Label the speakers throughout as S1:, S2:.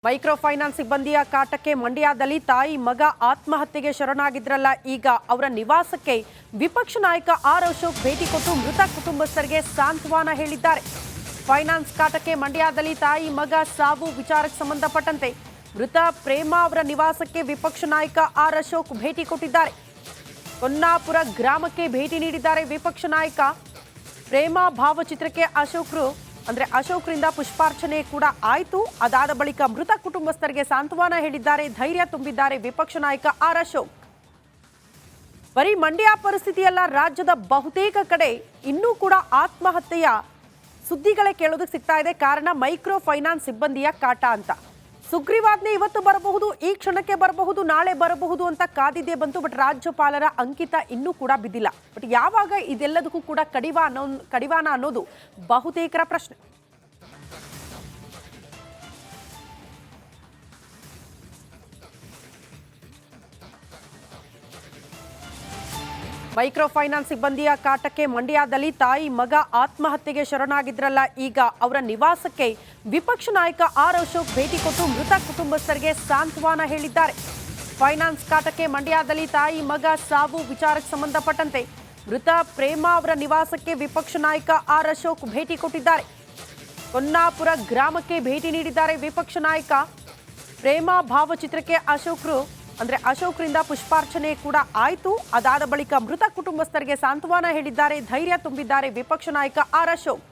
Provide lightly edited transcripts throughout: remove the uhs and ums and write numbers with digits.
S1: Micro finance ಸಿಬ್ಬಂದಿಯ ಕಾಟಕ್ಕೆ ಮಂಡ್ಯದಲ್ಲಿ ತಾಯಿ ಮಗ ಆತ್ಮಹತ್ಯೆಗೆ ಶರಣಾಗಿದ್ರಲ್ಲ, ಈಗ ಅವರ ನಿವಾಸಕ್ಕೆ ವಿಪಕ್ಷ ನಾಯಕ ಆರ್ ಅಶೋಕ್ ಭೇಟಿ ಕೊಟ್ಟು ಮೃತ ಕುಟುಂಬಸ್ಥರಿಗೆ ಸಾಂತ್ವನ ಹೇಳಿದ್ದಾರೆ. ಫೈನಾನ್ಸ್ ಕಾಟಕ್ಕೆ ಮಂಡ್ಯದಲ್ಲಿ ತಾಯಿ ಮಗ ಸಾವು ವಿಚಾರಕ್ಕೆ ಸಂಬಂಧಪಟ್ಟಂತೆ ಮೃತ ಪ್ರೇಮ ಅವರ ನಿವಾಸಕ್ಕೆ ವಿಪಕ್ಷ ನಾಯಕ ಆರ್ ಅಶೋಕ್ ಭೇಟಿ ಕೊಟ್ಟಿದ್ದಾರೆ. ಹೊನ್ನಾಪುರ ಗ್ರಾಮಕ್ಕೆ ಭೇಟಿ ನೀಡಿದ್ದಾರೆ ವಿಪಕ್ಷ ನಾಯಕ. ಪ್ರೇಮ ಭಾವಚಿತ್ರಕ್ಕೆ ಅಶೋಕ್ರಿಂದ ಪುಷ್ಪಾರ್ಚನೆ ಕೂಡ ಆಯಿತು. ಅದಾದ ಬಳಿಕ ಮೃತ ಕುಟುಂಬಸ್ಥರಿಗೆ ಸಾಂತ್ವನ ಹೇಳಿದ್ದಾರೆ, ಧೈರ್ಯ ತುಂಬಿದ್ದಾರೆ ವಿಪಕ್ಷ ನಾಯಕ ಆರ್ ಅಶೋಕ್. ಬರೀ ಮಂಡ್ಯ ಪರಿಸ್ಥಿತಿಯಲ್ಲ, ರಾಜ್ಯದ ಬಹುತೇಕ ಕಡೆ ಇನ್ನೂ ಕೂಡ ಆತ್ಮಹತ್ಯೆಯ ಸುದ್ದಿಗಳೇ ಕೇಳೋದಕ್ಕೆ ಸಿಗ್ತಾ ಇದೆ. ಕಾರಣ ಮೈಕ್ರೋ ಫೈನಾನ್ಸ್ ಸಿಬ್ಬಂದಿಯ ಕಾಟ ಅಂತ. ಸುಗ್ರೀವಾಜ್ಞೆ ಇವತ್ತು ಬರಬಹುದು, ಈ ಕ್ಷಣಕ್ಕೆ ಬರಬಹುದು, ನಾಳೆ ಬರಬಹುದು ಅಂತ ಕಾದಿದ್ದೇ ಬಂತು. ಬಟ್ ರಾಜ್ಯಪಾಲರ ಅಂಕಿತ ಇನ್ನೂ ಕೂಡ ಬಿದ್ದಿಲ್ಲ. ಬಟ್ ಯಾವಾಗ ಇದೆಲ್ಲದಕ್ಕೂ ಕೂಡ ಕಡಿವಾಣ ಅನ್ನೋದು ಬಹುತೇಕರ ಪ್ರಶ್ನೆ. ಮೈಕ್ರೋ ಫೈನಾನ್ಸ್ ಸಿಬ್ಬಂದಿಯ ಕಾಟಕ್ಕೆ ಮಂಡ್ಯದಲ್ಲಿ ತಾಯಿ ಮಗ ಆತ್ಮಹತ್ಯೆಗೆ ಶರಣಾಗಿದ್ರಲ್ಲ, ಈಗ ಅವರ ನಿವಾಸಕ್ಕೆ ವಿಪಕ್ಷ ನಾಯಕ ಆರ್ ಅಶೋಕ್ ಭೇಟಿ ಕೊಟ್ಟು ಮೃತ ಕುಟುಂಬಸ್ಥರಿಗೆ ಸಾಂತ್ವನ ಹೇಳಿದ್ದಾರೆ. ಫೈನಾನ್ಸ್ ಕಾಟಕ್ಕೆ ಮಂಡ್ಯದಲ್ಲಿ ತಾಯಿ ಮಗ ಸಾವು ವಿಚಾರಕ್ಕೆ ಸಂಬಂಧಪಟ್ಟಂತೆ ಮೃತ ಪ್ರೇಮ ಅವರ ನಿವಾಸಕ್ಕೆ ವಿಪಕ್ಷ ನಾಯಕ ಆರ್ ಅಶೋಕ್ ಭೇಟಿ ಕೊಟ್ಟಿದ್ದಾರೆ. ಹೊನ್ನಾಪುರ ಗ್ರಾಮಕ್ಕೆ ಭೇಟಿ ನೀಡಿದ್ದಾರೆ ವಿಪಕ್ಷ ನಾಯಕ. ಪ್ರೇಮ ಭಾವಚಿತ್ರಕ್ಕೆ ಅಶೋಕ್ರಿಂದ ಪುಷ್ಪಾರ್ಚನೆ ಕೂಡ ಆಯಿತು. ಅದಾದ ಬಳಿಕ ಮೃತ ಕುಟುಂಬಸ್ಥರಿಗೆ ಸಾಂತ್ವನ ಹೇಳಿದ್ದಾರೆ, ಧೈರ್ಯ ತುಂಬಿದ್ದಾರೆ ವಿಪಕ್ಷ ನಾಯಕ ಆರ್ ಅಶೋಕ್.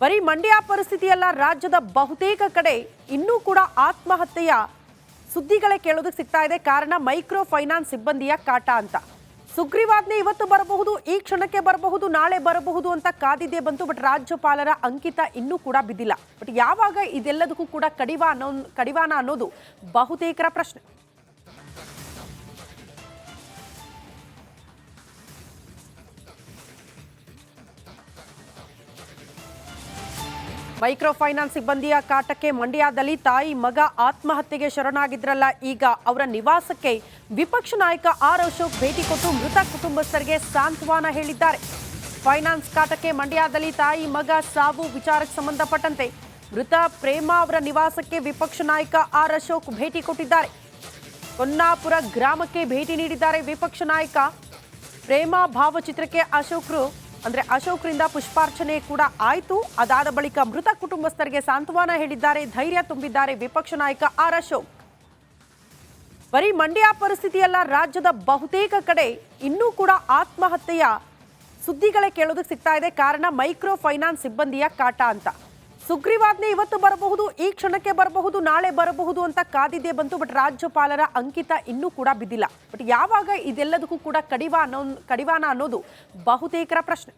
S1: ಬರೀ ಮಂಡ್ಯ ಪರಿಸ್ಥಿತಿಯಲ್ಲ, ರಾಜ್ಯದ ಬಹುತೇಕ ಕಡೆ ಇನ್ನೂ ಕೂಡ ಆತ್ಮಹತ್ಯೆಯ ಸುದ್ದಿಗಳೇ ಕೇಳೋದಕ್ಕೆ ಸಿಗ್ತಾ ಇದೆ. ಕಾರಣ ಮೈಕ್ರೋ ಫೈನಾನ್ಸ್ ಸಿಬ್ಬಂದಿಯ ಕಾಟ ಅಂತ. ಸುಗ್ರೀವಾಜ್ಞೆ ಇವತ್ತು ಬರಬಹುದು, ಈ ಕ್ಷಣಕ್ಕೆ ಬರಬಹುದು, ನಾಳೆ ಬರಬಹುದು ಅಂತ ಕಾದಿದ್ದೇ ಬಂತು. ಬಟ್ ರಾಜ್ಯಪಾಲರ ಅಂಕಿತ ಇನ್ನೂ ಕೂಡ ಬಿದ್ದಿಲ್ಲ. ಬಟ್ ಯಾವಾಗ ಇದೆಲ್ಲದಕ್ಕೂ ಕೂಡ ಕಡಿವಾಣ ಅನ್ನೋದು ಬಹುತೇಕರ ಪ್ರಶ್ನೆ. ಮೈಕ್ರೋ ಫೈನಾನ್ಸ್ ಸಿಬ್ಬಂದಿಯ ಕಾಟಕ್ಕೆ ಮಂಡ್ಯದಲ್ಲಿ ತಾಯಿ ಮಗ ಆತ್ಮಹತ್ಯೆಗೆ ಶರಣಾಗಿದ್ರಲ್ಲ, ಈಗ ಅವರ ನಿವಾಸಕ್ಕೆ ವಿಪಕ್ಷ ನಾಯಕ ಆರ್ ಅಶೋಕ್ ಭೇಟಿ ಕೊಟ್ಟು ಮೃತ ಕುಟುಂಬಸ್ಥರಿಗೆ ಸಾಂತ್ವನ ಹೇಳಿದ್ದಾರೆ. ಫೈನಾನ್ಸ್ ಕಾಟಕ್ಕೆ ಮಂಡ್ಯದಲ್ಲಿ ತಾಯಿ ಮಗ ಸಾವು ವಿಚಾರಕ್ಕೆ ಸಂಬಂಧಪಟ್ಟಂತೆ ಮೃತ ಪ್ರೇಮ ಅವರ ನಿವಾಸಕ್ಕೆ ವಿಪಕ್ಷ ನಾಯಕ ಆರ್ ಅಶೋಕ್ ಭೇಟಿ ಕೊಟ್ಟಿದ್ದಾರೆ. ಹೊನ್ನಾಪುರ ಗ್ರಾಮಕ್ಕೆ ಭೇಟಿ ನೀಡಿದ್ದಾರೆ ವಿಪಕ್ಷ ನಾಯಕ. ಪ್ರೇಮ ಭಾವಚಿತ್ರಕ್ಕೆ ಅಶೋಕ್ರಿಂದ ಪುಷ್ಪಾರ್ಚನೆ ಕೂಡ ಆಯಿತು. ಅದಾದ ಬಳಿಕ ಮೃತ ಕುಟುಂಬಸ್ಥರಿಗೆ ಸಾಂತ್ವನ ಹೇಳಿದ್ದಾರೆ, ಧೈರ್ಯ ತುಂಬಿದ್ದಾರೆ ವಿಪಕ್ಷ ನಾಯಕ ಆರ್ ಅಶೋಕ್. ಬರೀ ಮಂಡ್ಯ ಪರಿಸ್ಥಿತಿಯಲ್ಲ, ರಾಜ್ಯದ ಬಹುತೇಕ ಕಡೆ ಇನ್ನೂ ಕೂಡ ಆತ್ಮಹತ್ಯೆಯ ಸುದ್ದಿಗಳೇ ಕೇಳೋದಕ್ಕೆ ಸಿಗ್ತಾ ಇದೆ. ಕಾರಣ ಮೈಕ್ರೋ ಫೈನಾನ್ಸ್ ಸಿಬ್ಬಂದಿಯ ಕಾಟ ಅಂತ. ಸುಗ್ರೀವಾಜ್ಞೆ ಇವತ್ತು ಬರಬಹುದು, ಈ ಕ್ಷಣಕ್ಕೆ ಬರಬಹುದು, ನಾಳೆ ಬರಬಹುದು ಅಂತ ಕಾದಿದ್ದೇ ಬಂತು. ಬಟ್ ರಾಜ್ಯಪಾಲರ ಅಂಕಿತ ಇನ್ನೂ ಕೂಡ ಬಿದ್ದಿಲ್ಲ. ಬಟ್ ಯಾವಾಗ ಇದೆಲ್ಲದಕ್ಕೂ ಕೂಡ ಕಡಿವಾಣ ಅನ್ನೋದು ಬಹುತೇಕರ ಪ್ರಶ್ನೆ.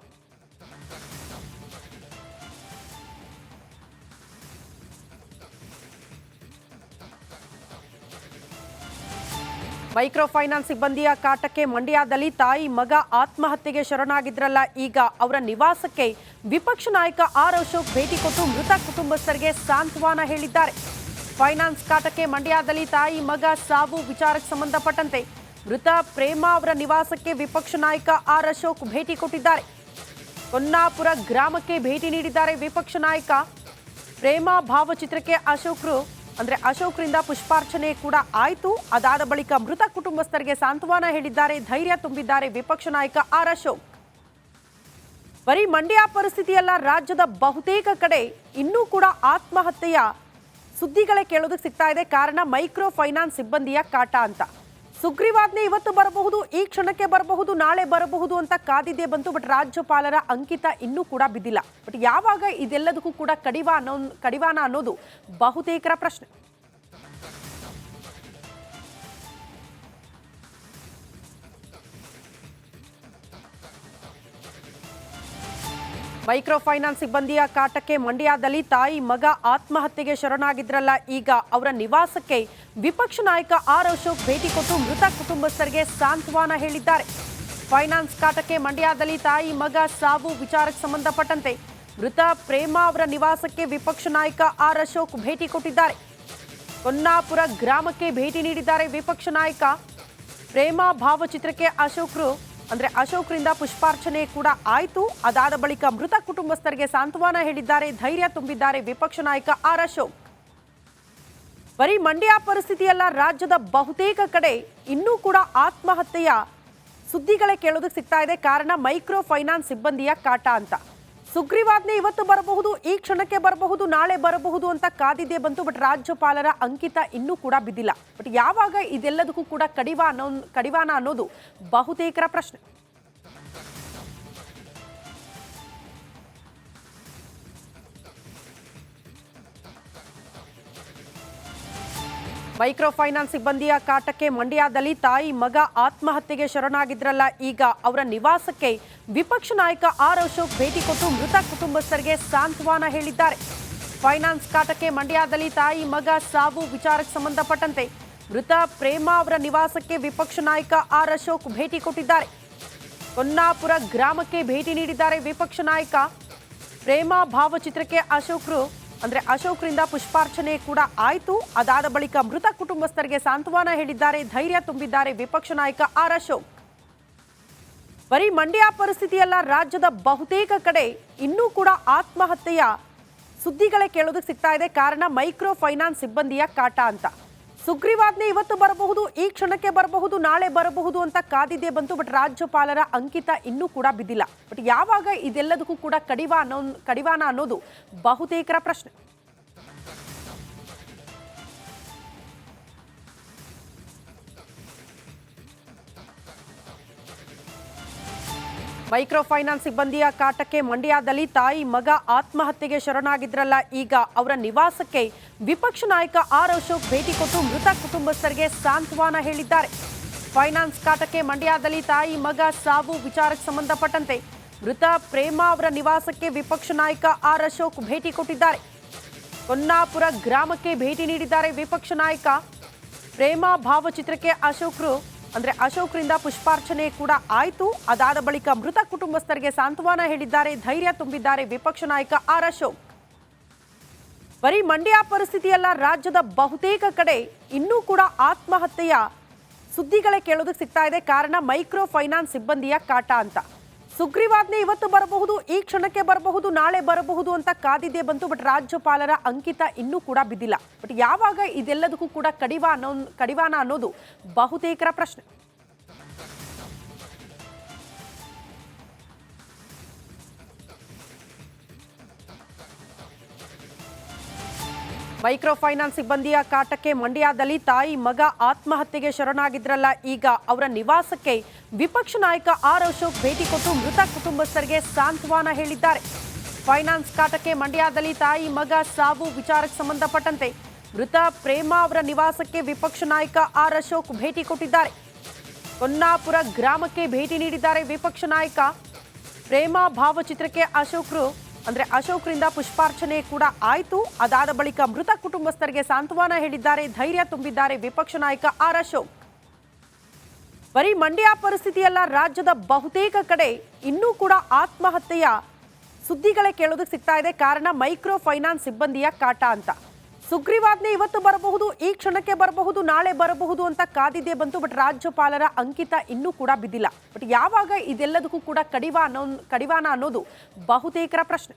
S1: ಮೈಕ್ರೋ ಫೈನಾನ್ಸ್ ಸಿಬ್ಬಂದಿಯ ಕಾಟಕ್ಕೆ ಮಂಡ್ಯದಲ್ಲಿ ತಾಯಿ ಮಗ ಆತ್ಮಹತ್ಯೆಗೆ ಶರಣಾಗಿದ್ರಲ್ಲ, ಈಗ ಅವರ ನಿವಾಸಕ್ಕೆ ವಿಪಕ್ಷ ನಾಯಕ ಆರ್ ಅಶೋಕ್ ಭೇಟಿ ಕೊಟ್ಟು ಮೃತ ಕುಟುಂಬಸ್ಥರಿಗೆ ಸಾಂತ್ವನ ಹೇಳಿದ್ದಾರೆ. ಫೈನಾನ್ಸ್ ಕಾಟಕ್ಕೆ ಮಂಡ್ಯದಲ್ಲಿ ತಾಯಿ ಮಗ ಸಾವು ವಿಚಾರಕ್ಕೆ ಸಂಬಂಧಪಟ್ಟಂತೆ ಮೃತ ಪ್ರೇಮ ಅವರ ನಿವಾಸಕ್ಕೆ ವಿಪಕ್ಷ ನಾಯಕ ಆರ್ ಅಶೋಕ್ ಭೇಟಿ ಕೊಟ್ಟಿದ್ದಾರೆ. ಹೊನ್ನಾಪುರ ಗ್ರಾಮಕ್ಕೆ ಭೇಟಿ ನೀಡಿದ್ದಾರೆ ವಿಪಕ್ಷ ನಾಯಕ. ಪ್ರೇಮ ಭಾವಚಿತ್ರಕ್ಕೆ ಅಶೋಕ್ರಿಂದ ಪುಷ್ಪಾರ್ಚನೆ ಕೂಡ ಆಯಿತು. ಅದಾದ ಬಳಿಕ ಮೃತ ಕುಟುಂಬಸ್ಥರಿಗೆ ಸಾಂತ್ವನ ಹೇಳಿದ್ದಾರೆ, ಧೈರ್ಯ ತುಂಬಿದ್ದಾರೆ ವಿಪಕ್ಷ ನಾಯಕ ಆರ್ ಅಶೋಕ್. ಬರೀ ಮಂಡ್ಯ ಪರಿಸ್ಥಿತಿಯಲ್ಲ, ರಾಜ್ಯದ ಬಹುತೇಕ ಕಡೆ ಇನ್ನೂ ಕೂಡ ಆತ್ಮಹತ್ಯೆಯ ಸುದ್ದಿಗಳೇ ಕೇಳೋದಕ್ಕೆ ಸಿಗ್ತಾ ಇದೆ. ಕಾರಣ ಮೈಕ್ರೋ ಫೈನಾನ್ಸ್ ಸಿಬ್ಬಂದಿಯ ಕಾಟ ಅಂತ. ಸುಗ್ರೀವಾಜ್ಞೆ ಇವತ್ತು ಬರಬಹುದು, ಈ ಕ್ಷಣಕ್ಕೆ ಬರಬಹುದು, ನಾಳೆ ಬರಬಹುದು ಅಂತ ಕಾದಿದ್ದೇ ಬಂತು. ಬಟ್ ರಾಜ್ಯಪಾಲರ ಅಂಕಿತ ಇನ್ನೂ ಕೂಡ ಬಿದ್ದಿಲ್ಲ. ಬಟ್ ಯಾವಾಗ ಇದೆಲ್ಲದಕ್ಕೂ ಕೂಡ ಕಡಿವಾಣ ಅನ್ನೋದು ಬಹುತೇಕರ ಪ್ರಶ್ನೆ. ಮೈಕ್ರೋ ಫೈನಾನ್ಸ್ ಸಿಬ್ಬಂದಿಯ ಕಾಟಕ್ಕೆ ಮಂಡ್ಯದಲ್ಲಿ ತಾಯಿ ಮಗ ಆತ್ಮಹತ್ಯೆಗೆ ಶರಣಾಗಿದ್ರಲ್ಲ, ಈಗ ಅವರ ನಿವಾಸಕ್ಕೆ ವಿಪಕ್ಷ ನಾಯಕ ಆರ್ ಅಶೋಕ್ ಭೇಟಿ ಕೊಟ್ಟು ಮೃತ ಕುಟುಂಬಸ್ಥರಿಗೆ ಸಾಂತ್ವನ ಹೇಳಿದ್ದಾರೆ. ಫೈನಾನ್ಸ್ ಕಾಟಕ್ಕೆ ಮಂಡ್ಯದಲ್ಲಿ ತಾಯಿ ಮಗ ಸಾವು ವಿಚಾರಕ್ಕೆ ಸಂಬಂಧಪಟ್ಟಂತೆ ಮೃತ ಪ್ರೇಮ ಅವರ ನಿವಾಸಕ್ಕೆ ವಿಪಕ್ಷ ನಾಯಕ ಆರ್ ಅಶೋಕ್ ಭೇಟಿ ಕೊಟ್ಟಿದ್ದಾರೆ. ಹೊನ್ನಾಪುರ ಗ್ರಾಮಕ್ಕೆ ಭೇಟಿ ನೀಡಿದ್ದಾರೆ ವಿಪಕ್ಷ ನಾಯಕ. ಪ್ರೇಮ ಭಾವಚಿತ್ರಕ್ಕೆ ಅಶೋಕ್ರಿಂದ ಪುಷ್ಪಾರ್ಚನೆ ಕೂಡ ಆಯಿತು. ಅದಾದ ಬಳಿಕ ಮೃತ ಕುಟುಂಬಸ್ಥರಿಗೆ ಸಾಂತ್ವನ ಹೇಳಿದ್ದಾರೆ, ಧೈರ್ಯ ತುಂಬಿದ್ದಾರೆ ವಿಪಕ್ಷ ನಾಯಕ ಆರ್ ಅಶೋಕ್. ಬರೀ ಮಂಡ್ಯ ಪರಿಸ್ಥಿತಿಯಲ್ಲ, ರಾಜ್ಯದ ಬಹುತೇಕ ಕಡೆ ಇನ್ನೂ ಕೂಡ ಆತ್ಮಹತ್ಯೆಯ ಸುದ್ದಿಗಳೇ ಕೇಳೋದಕ್ಕೆ ಸಿಗ್ತಾ ಇದೆ. ಕಾರಣ ಮೈಕ್ರೋ ಫೈನಾನ್ಸ್ ಸಿಬ್ಬಂದಿಯ ಕಾಟ ಅಂತ. ಸುಗ್ರೀವಾಜ್ಞೆ ಇವತ್ತು ಬರಬಹುದು, ಈ ಕ್ಷಣಕ್ಕೆ ಬರಬಹುದು, ನಾಳೆ ಬರಬಹುದು ಅಂತ ಕಾದಿದ್ದೇ ಬಂತು. ಬಟ್ ರಾಜ್ಯಪಾಲರ ಅಂಕಿತ ಇನ್ನೂ ಕೂಡ ಬಿದ್ದಿಲ್ಲ. ಬಟ್ ಯಾವಾಗ ಇದೆಲ್ಲದಕ್ಕೂ ಕೂಡ ಕಡಿವಾಣ ಅನ್ನೋದು ಬಹುತೇಕರ ಪ್ರಶ್ನೆ. ಮೈಕ್ರೋ ಫೈನಾನ್ಸ್ ಸಿಬ್ಬಂದಿಯ ಕಾಟಕ್ಕೆ ಮಂಡ್ಯದಲ್ಲಿ ತಾಯಿ ಮಗ ಆತ್ಮಹತ್ಯೆಗೆ ಶರಣಾಗಿದ್ರಲ್ಲ, ಈಗ ಅವರ ನಿವಾಸಕ್ಕೆ ವಿಪಕ್ಷ ನಾಯಕ ಆರ್ ಅಶೋಕ್ ಭೇಟಿ ಕೊಟ್ಟು ಮೃತ ಕುಟುಂಬಸ್ಥರಿಗೆ ಸಾಂತ್ವನ ಹೇಳಿದ್ದಾರೆ. ಫೈನಾನ್ಸ್ ಕಾಟಕ್ಕೆ ಮಂಡ್ಯದಲ್ಲಿ ತಾಯಿ ಮಗ ಸಾವು ವಿಚಾರಕ್ಕೆ ಸಂಬಂಧಪಟ್ಟಂತೆ ಮೃತ ಪ್ರೇಮ ಅವರ ನಿವಾಸಕ್ಕೆ ವಿಪಕ್ಷ ನಾಯಕ ಆರ್ ಅಶೋಕ್ ಭೇಟಿ ಕೊಟ್ಟಿದ್ದಾರೆ. ಹೊನ್ನಾಪುರ ಗ್ರಾಮಕ್ಕೆ ಭೇಟಿ ನೀಡಿದ್ದಾರೆ ವಿಪಕ್ಷ ನಾಯಕ. ಪ್ರೇಮ ಭಾವಚಿತ್ರಕ್ಕೆ ಅಶೋಕ್ರಿಂದ ಪುಷ್ಪಾರ್ಚನೆ ಕೂಡ ಆಯಿತು. ಅದಾದ ಬಳಿಕ ಮೃತ ಕುಟುಂಬಸ್ಥರಿಗೆ ಸಾಂತ್ವನ ಹೇಳಿದ್ದಾರೆ, ಧೈರ್ಯ ತುಂಬಿದ್ದಾರೆ ವಿಪಕ್ಷ ನಾಯಕ ಆರ್ ಅಶೋಕ್. ಬರೀ ಮಂಡ್ಯ ಪರಿಸ್ಥಿತಿಯಲ್ಲ, ರಾಜ್ಯದ ಬಹುತೇಕ ಕಡೆ ಇನ್ನೂ ಕೂಡ ಆತ್ಮಹತ್ಯೆಯ ಸುದ್ದಿಗಳೇ ಕೇಳೋದಕ್ಕೆ ಸಿಗ್ತಾ ಇದೆ. ಕಾರಣ ಮೈಕ್ರೋ ಫೈನಾನ್ಸ್ ಸಿಬ್ಬಂದಿಯ ಕಾಟ ಅಂತ. ಸುಗ್ರೀವಾಜ್ಞೆ ಇವತ್ತು ಬರಬಹುದು, ಈ ಕ್ಷಣಕ್ಕೆ ಬರಬಹುದು, ನಾಳೆ ಬರಬಹುದು ಅಂತ ಕಾದಿದ್ದೇ ಬಂತು. ಬಟ್ ರಾಜ್ಯಪಾಲರ ಅಂಕಿತ ಇನ್ನೂ ಕೂಡ ಬಿದ್ದಿಲ್ಲ. ಬಟ್ ಯಾವಾಗ ಇದೆಲ್ಲದಕ್ಕೂ ಕೂಡ ಕಡಿವಾಣ ಅನ್ನೋದು ಬಹುತೇಕರ ಪ್ರಶ್ನೆ. ಮೈಕ್ರೋ ಫೈನಾನ್ಸ್ ಸಿಬ್ಬಂದಿಯ ಕಾಟಕ್ಕೆ ಮಂಡ್ಯದಲ್ಲಿ ತಾಯಿ ಮಗ ಆತ್ಮಹತ್ಯೆಗೆ ಶರಣಾಗಿದ್ರಲ್ಲ, ಈಗ ಅವರ ನಿವಾಸಕ್ಕೆ ವಿಪಕ್ಷ ನಾಯಕ ಆರ್ ಅಶೋಕ್ ಭೇಟಿ ಕೊಟ್ಟು ಮೃತ ಕುಟುಂಬಸ್ಥರಿಗೆ ಸಾಂತ್ವನ ಹೇಳಿದ್ದಾರೆ. ಫೈನಾನ್ಸ್ ಕಾಟಕ್ಕೆ ಮಂಡ್ಯದಲ್ಲಿ ತಾಯಿ ಮಗ ಸಾವು ವಿಚಾರಕ್ಕೆ ಸಂಬಂಧಪಟ್ಟಂತೆ ಮೃತ ಪ್ರೇಮ ಅವರ ನಿವಾಸಕ್ಕೆ ವಿಪಕ್ಷ ನಾಯಕ ಆರ್ ಅಶೋಕ್ ಭೇಟಿ ಕೊಟ್ಟಿದ್ದಾರೆ. ಹೊನ್ನಾಪುರ ಗ್ರಾಮಕ್ಕೆ ಭೇಟಿ ನೀಡಿದ್ದಾರೆ ವಿಪಕ್ಷ ನಾಯಕ. ಪ್ರೇಮ ಭಾವಚಿತ್ರಕ್ಕೆ ಅಶೋಕ್ರಿಂದ ಪುಷ್ಪಾರ್ಚನೆ ಕೂಡ ಆಯಿತು. ಅದಾದ ಬಳಿಕ ಮೃತ ಕುಟುಂಬಸ್ಥರಿಗೆ ಸಾಂತ್ವನ ಹೇಳಿದ್ದಾರೆ, ಧೈರ್ಯ ತುಂಬಿದ್ದಾರೆ ವಿಪಕ್ಷ ನಾಯಕ ಆರ್ ಅಶೋಕ್. ಬರೀ ಮಂಡ್ಯ ಪರಿಸ್ಥಿತಿಯಲ್ಲ, ರಾಜ್ಯದ ಬಹುತೇಕ ಕಡೆ ಇನ್ನೂ ಕೂಡ ಆತ್ಮಹತ್ಯೆಯ ಸುದ್ದಿಗಳೇ ಕೇಳೋದಕ್ಕೆ ಸಿಗ್ತಾ ಇದೆ. ಕಾರಣ ಮೈಕ್ರೋ ಫೈನಾನ್ಸ್ ಸಿಬ್ಬಂದಿಯ ಕಾಟ ಅಂತ. ಸುಗ್ರೀವಾಜ್ಞೆ ಇವತ್ತು ಬರಬಹುದು, ಈ ಕ್ಷಣಕ್ಕೆ ಬರಬಹುದು, ನಾಳೆ ಬರಬಹುದು ಅಂತ ಕಾದಿದ್ದೇ ಬಂತು. ಬಟ್ ರಾಜ್ಯಪಾಲರ ಅಂಕಿತ ಇನ್ನೂ ಕೂಡ ಬಿದ್ದಿಲ್ಲ. ಬಟ್ ಯಾವಾಗ ಇದೆಲ್ಲದಕ್ಕೂ ಕೂಡ ಕಡಿವಾಣ ಅನ್ನೋದು ಬಹುತೇಕರ ಪ್ರಶ್ನೆ. ಮೈಕ್ರೋ ಫೈನಾನ್ಸ್ ಸಿಬ್ಬಂದಿಯ ಕಾಟಕ್ಕೆ ಮಂಡ್ಯದಲ್ಲಿ ತಾಯಿ ಮಗ ಆತ್ಮಹತ್ಯೆಗೆ ಶರಣಾಗಿದ್ರಲ್ಲ, ಈಗ ಅವರ ನಿವಾಸಕ್ಕೆ ವಿಪಕ್ಷ ನಾಯಕ ಆರ್ ಅಶೋಕ್ ಭೇಟಿ ಕೊಟ್ಟು ಮೃತ ಕುಟುಂಬಸ್ಥರಿಗೆ ಸಾಂತ್ವನ ಹೇಳಿದ್ದಾರೆ. ಫೈನಾನ್ಸ್ ಕಾಟಕ್ಕೆ ಮಂಡ್ಯದಲ್ಲಿ ತಾಯಿ ಮಗ ಸಾವು ವಿಚಾರಕ್ಕೆ ಸಂಬಂಧಪಟ್ಟಂತೆ ಮೃತ ಪ್ರೇಮ ಅವರ ನಿವಾಸಕ್ಕೆ ವಿಪಕ್ಷ ನಾಯಕ ಆರ್ ಅಶೋಕ್ ಭೇಟಿ ಕೊಟ್ಟಿದ್ದಾರೆ. ಹೊನ್ನಾಪುರ ಗ್ರಾಮಕ್ಕೆ ಭೇಟಿ ನೀಡಿದ್ದಾರೆ ವಿಪಕ್ಷ ನಾಯಕ. ಪ್ರೇಮ ಭಾವಚಿತ್ರಕ್ಕೆ ಅಶೋಕ್ರಿಂದ ಪುಷ್ಪಾರ್ಚನೆ ಕೂಡ ಆಯಿತು. ಅದಾದ ಬಳಿಕ ಮೃತ ಕುಟುಂಬಸ್ಥರಿಗೆ ಸಾಂತ್ವನ ಹೇಳಿದ್ದಾರೆ, ಧೈರ್ಯ ತುಂಬಿದ್ದಾರೆ ವಿಪಕ್ಷ ನಾಯಕ ಆರ್ ಅಶೋಕ್. ಬರೀ ಮಂಡ್ಯ ಪರಿಸ್ಥಿತಿಯಲ್ಲ, ರಾಜ್ಯದ ಬಹುತೇಕ ಕಡೆ ಇನ್ನೂ ಕೂಡ ಆತ್ಮಹತ್ಯೆಯ ಸುದ್ದಿಗಳೇ ಕೇಳೋದಕ್ಕೆ ಸಿಗ್ತಾ ಇದೆ. ಕಾರಣ ಮೈಕ್ರೋ ಫೈನಾನ್ಸ್ ಸಿಬ್ಬಂದಿಯ ಕಾಟ ಅಂತ. ಸುಗ್ರೀವಾಜ್ಞೆ ಇವತ್ತು ಬರಬಹುದು, ಈ ಕ್ಷಣಕ್ಕೆ ಬರಬಹುದು, ನಾಳೆ ಬರಬಹುದು ಅಂತ ಕಾದಿದ್ದೇ ಬಂತು. ಬಟ್ ರಾಜ್ಯಪಾಲರ ಅಂಕಿತ ಇನ್ನೂ ಕೂಡ ಬಿದ್ದಿಲ್ಲ. ಬಟ್ ಯಾವಾಗ ಇದೆಲ್ಲದಕ್ಕೂ ಕೂಡ ಕಡಿವಾಣ ಅನ್ನೋದು ಬಹುತೇಕರ ಪ್ರಶ್ನೆ.